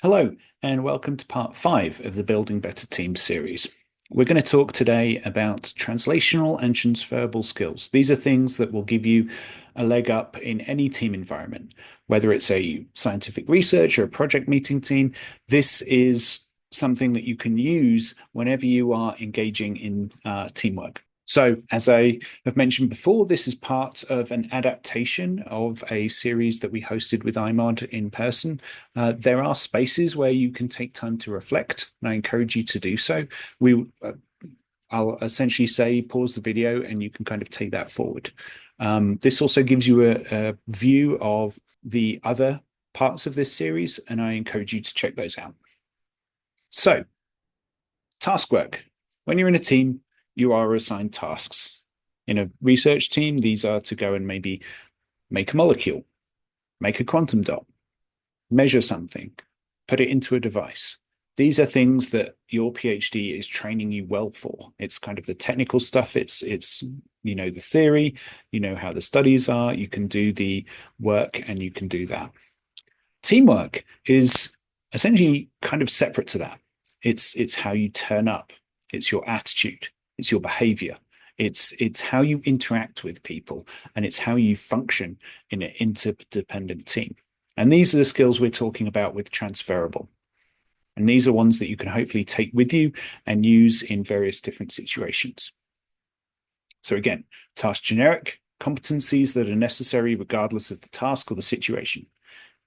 Hello, and welcome to part 5 of the Building Better Teams series. We're going to talk today about translational and transferable skills. These are things that will give you a leg up in any team environment, whether it's a scientific research or a project meeting team. This is something that you can use whenever you are engaging in teamwork. So, as I have mentioned before, this is part of an adaptation of a series that we hosted with IMOD in person. There are spaces where you can take time to reflect, and I encourage you to do so. I'll essentially say pause the video and you can kind of take that forward. This also gives you a view of the other parts of this series, and I encourage you to check those out. So, task work. When you're in a team, you are assigned tasks. In a research team, these are to go and maybe make a molecule, make a quantum dot, measure something, put it into a device. These are things that your PhD is training you well for. It's kind of the technical stuff. It's the theory, you know how the studies are, you can do the work and you can do that. Teamwork is essentially kind of separate to that. It's how you turn up. It's your attitude. It's your behavior. It's how you interact with people, and it's how you function in an interdependent team. And these are the skills we're talking about with transferable. And these are ones that you can hopefully take with you and use in various different situations. So again, task generic, competencies that are necessary regardless of the task or the situation.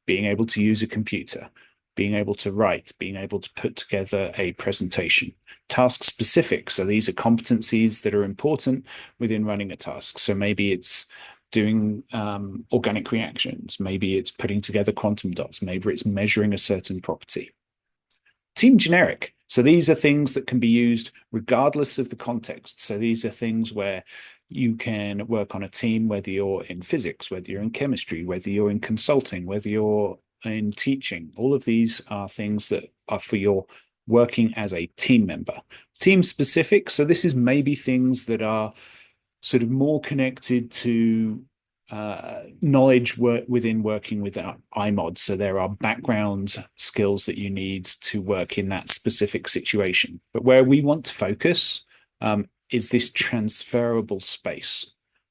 Being able to use a computer, being able to write, being able to put together a presentation. Task specific, so these are competencies that are important within running a task. So maybe it's doing organic reactions, maybe it's putting together quantum dots, maybe it's measuring a certain property. Team generic, so these are things that can be used regardless of the context. So these are things where you can work on a team, whether you're in physics, whether you're in chemistry, whether you're in consulting, whether you're in teaching. All of these are things that are for your working as a team member. Team specific, so this is maybe things that are sort of more connected to knowledge within working with IMOD. So there are background skills that you need to work in that specific situation. But where we want to focus is this transferable space.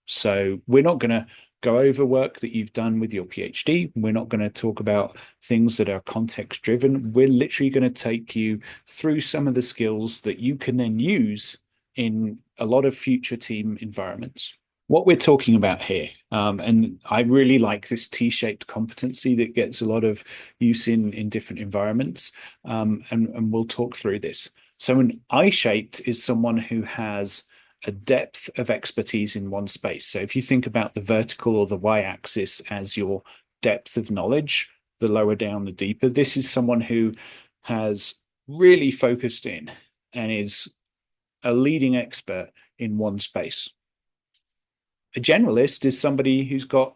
So we're not going to go over work that you've done with your PhD. We're not going to talk about things that are context driven. We're literally going to take you through some of the skills that you can then use in a lot of future team environments. What we're talking about here, and I really like this T-shaped competency that gets a lot of use in different environments, and we'll talk through this. So an I-shaped is someone who has a depth of expertise in one space. So if you think about the vertical or the y-axis as your depth of knowledge, the lower down, the deeper, this is someone who has really focused in and is a leading expert in one space. A generalist is somebody who's got,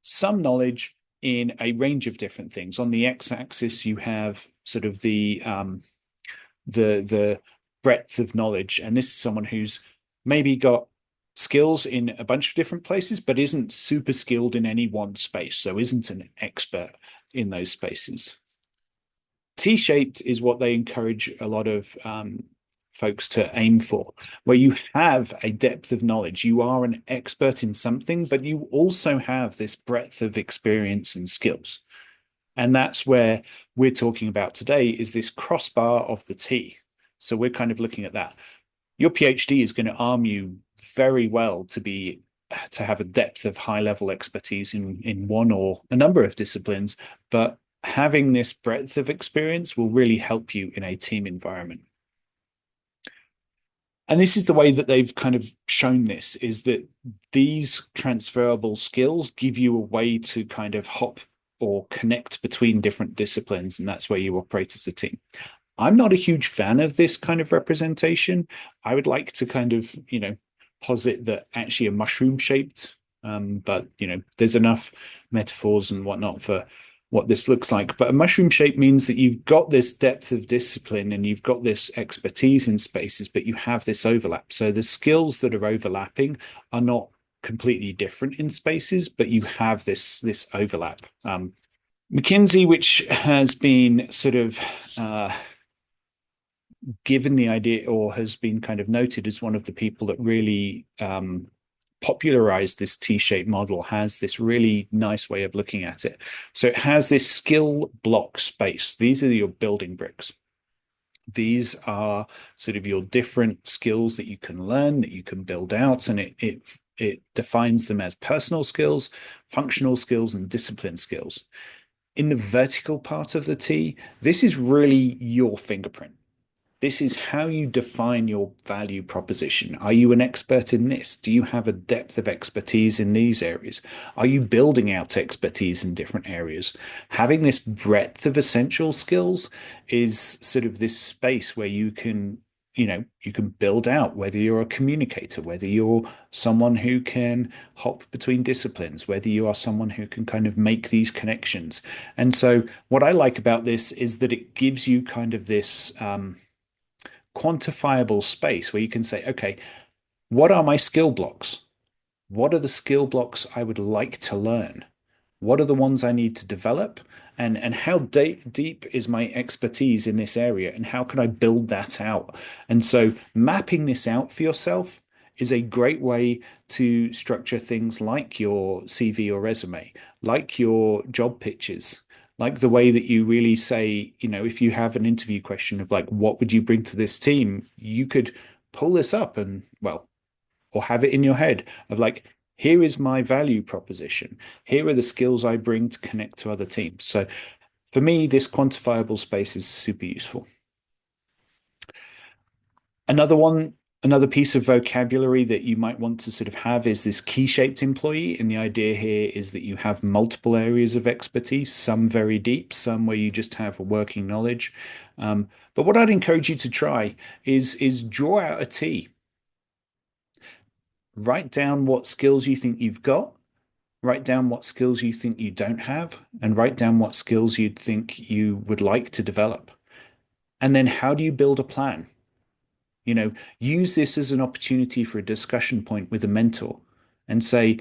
some knowledge in a range of different things. On the x-axis, you have sort of the breadth of knowledge, and this is someone who's maybe got skills in a bunch of different places, but isn't super skilled in any one space, so isn't an expert in those spaces. T-shaped is what they encourage a lot of folks to aim for, where you have a depth of knowledge. You are an expert in something, but you also have this breadth of experience and skills. And that's where we're talking about today, is this crossbar of the T. So we're kind of looking at that. Your PhD is going to arm you very well to have a depth of high level expertise in one or a number of disciplines, but having this breadth of experience will really help you in a team environment. And this is the way that they've kind of shown this, is that these transferable skills give you a way to kind of hop or connect between different disciplines, and that's where you operate as a team. I'm not a huge fan of this kind of representation. I would like to kind of, posit that actually a mushroom shaped, but, there's enough metaphors and whatnot for what this looks like. But a mushroom shape means that you've got this depth of discipline and you've got this expertise in spaces, but you have this overlap. So the skills that are overlapping are not completely different in spaces, but you have this overlap. McKinsey, which has been sort of given the idea or has been kind of noted as one of the people that really popularized this T-shaped model, has this really nice way of looking at it. So it has this skill block space. These are your building bricks. These are sort of your different skills that you can learn, that you can build out, and it defines them as personal skills, functional skills, and discipline skills. In the vertical part of the T, this is really your fingerprint. This is how you define your value proposition. Are you an expert in this? Do you have a depth of expertise in these areas? Are you building out expertise in different areas? Having this breadth of essential skills is sort of this space where you can build out whether you're a communicator, whether you're someone who can hop between disciplines, whether you are someone who can kind of make these connections. And so what I like about this is that it gives you kind of this quantifiable space where you can say, okay, what are my skill blocks? What are the skill blocks I would like to learn? What are the ones I need to develop? And how deep is my expertise in this area? And how can I build that out? And so mapping this out for yourself is a great way to structure things like your CV or resume, like your job pitches, like the way that you really say, if you have an interview question of like, what would you bring to this team? You could pull this up and, well, or have it in your head of like, here is my value proposition. Here are the skills I bring to connect to other teams. So for me, this quantifiable space is super useful. Another one, another piece of vocabulary that you might want to sort of have is this key-shaped employee. And the idea here is that you have multiple areas of expertise, some very deep, some where you just have a working knowledge. But what I'd encourage you to try is draw out a T. Write down what skills you think you've got, write down what skills you think you don't have, and write down what skills you'd think you would like to develop. And then how do you build a plan? Use this as an opportunity for a discussion point with a mentor and say,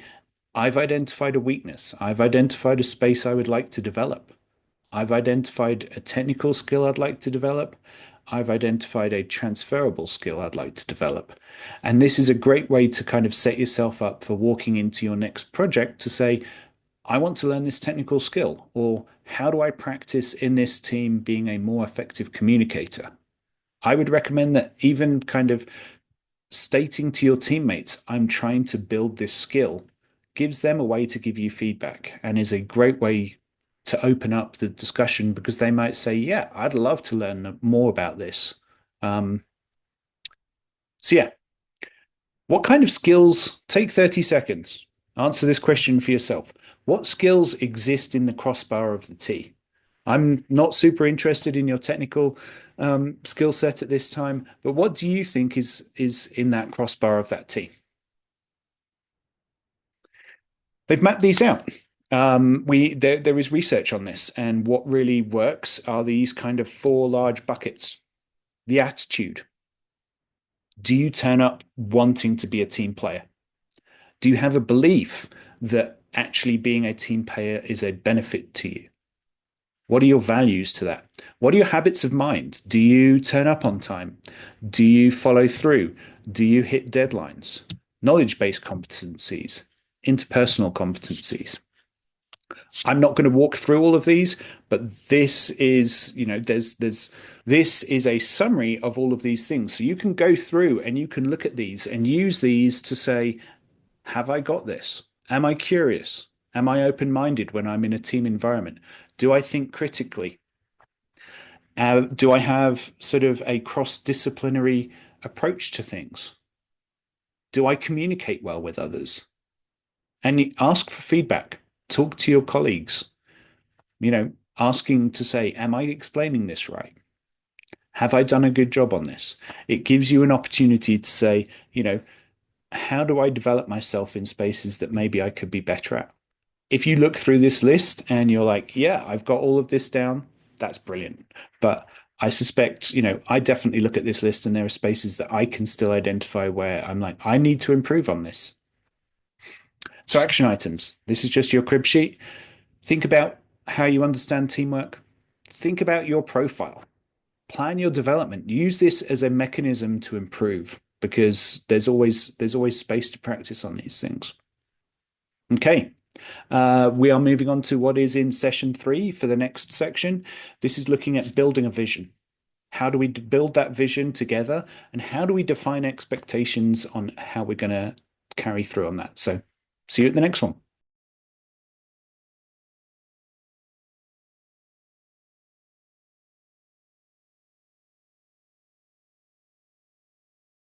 I've identified a weakness. I've identified a space I would like to develop. I've identified a technical skill I'd like to develop. I've identified a transferable skill I'd like to develop. And this is a great way to kind of set yourself up for walking into your next project to say, I want to learn this technical skill, or how do I practice in this team being a more effective communicator? I would recommend that even kind of stating to your teammates, I'm trying to build this skill, gives them a way to give you feedback and is a great way to open up the discussion because they might say, yeah, I'd love to learn more about this. Um, so, yeah, what kind of skills? Take 30 seconds. Answer this question for yourself. What skills exist in the crossbar of the T? I'm not super interested in your technical skill set at this time, but what do you think is in that crossbar of that T? They've mapped these out. There is research on this, and what really works are these kind of four large buckets. The attitude. Do you turn up wanting to be a team player? Do you have a belief that actually being a team player is a benefit to you? What are your values to that? What are your habits of mind? Do you turn up on time? Do you follow through? Do you hit deadlines? Knowledge-based competencies, interpersonal competencies. I'm not going to walk through all of these, but this is, this is a summary of all of these things. So you can go through and you can look at these and use these to say, have I got this? Am I curious? Am I open-minded when I'm in a team environment? Do I think critically? Do I have sort of a cross-disciplinary approach to things? Do I communicate well with others? And you ask for feedback. Talk to your colleagues. Asking to say, am I explaining this right? Have I done a good job on this? It gives you an opportunity to say, how do I develop myself in spaces that maybe I could be better at? If you look through this list and you're like, yeah, I've got all of this down, that's brilliant. But I suspect, I definitely look at this list and there are spaces that I can still identify where I'm like, I need to improve on this. So action items. This is just your crib sheet. Think about how you understand teamwork. Think about your profile. Plan your development. Use this as a mechanism to improve because there's always space to practice on these things. Okay. We are moving on to what is in session 3 for the next section. This is looking at building a vision. How do we build that vision together? And how do we define expectations on how we're going to carry through on that? So see you at the next one.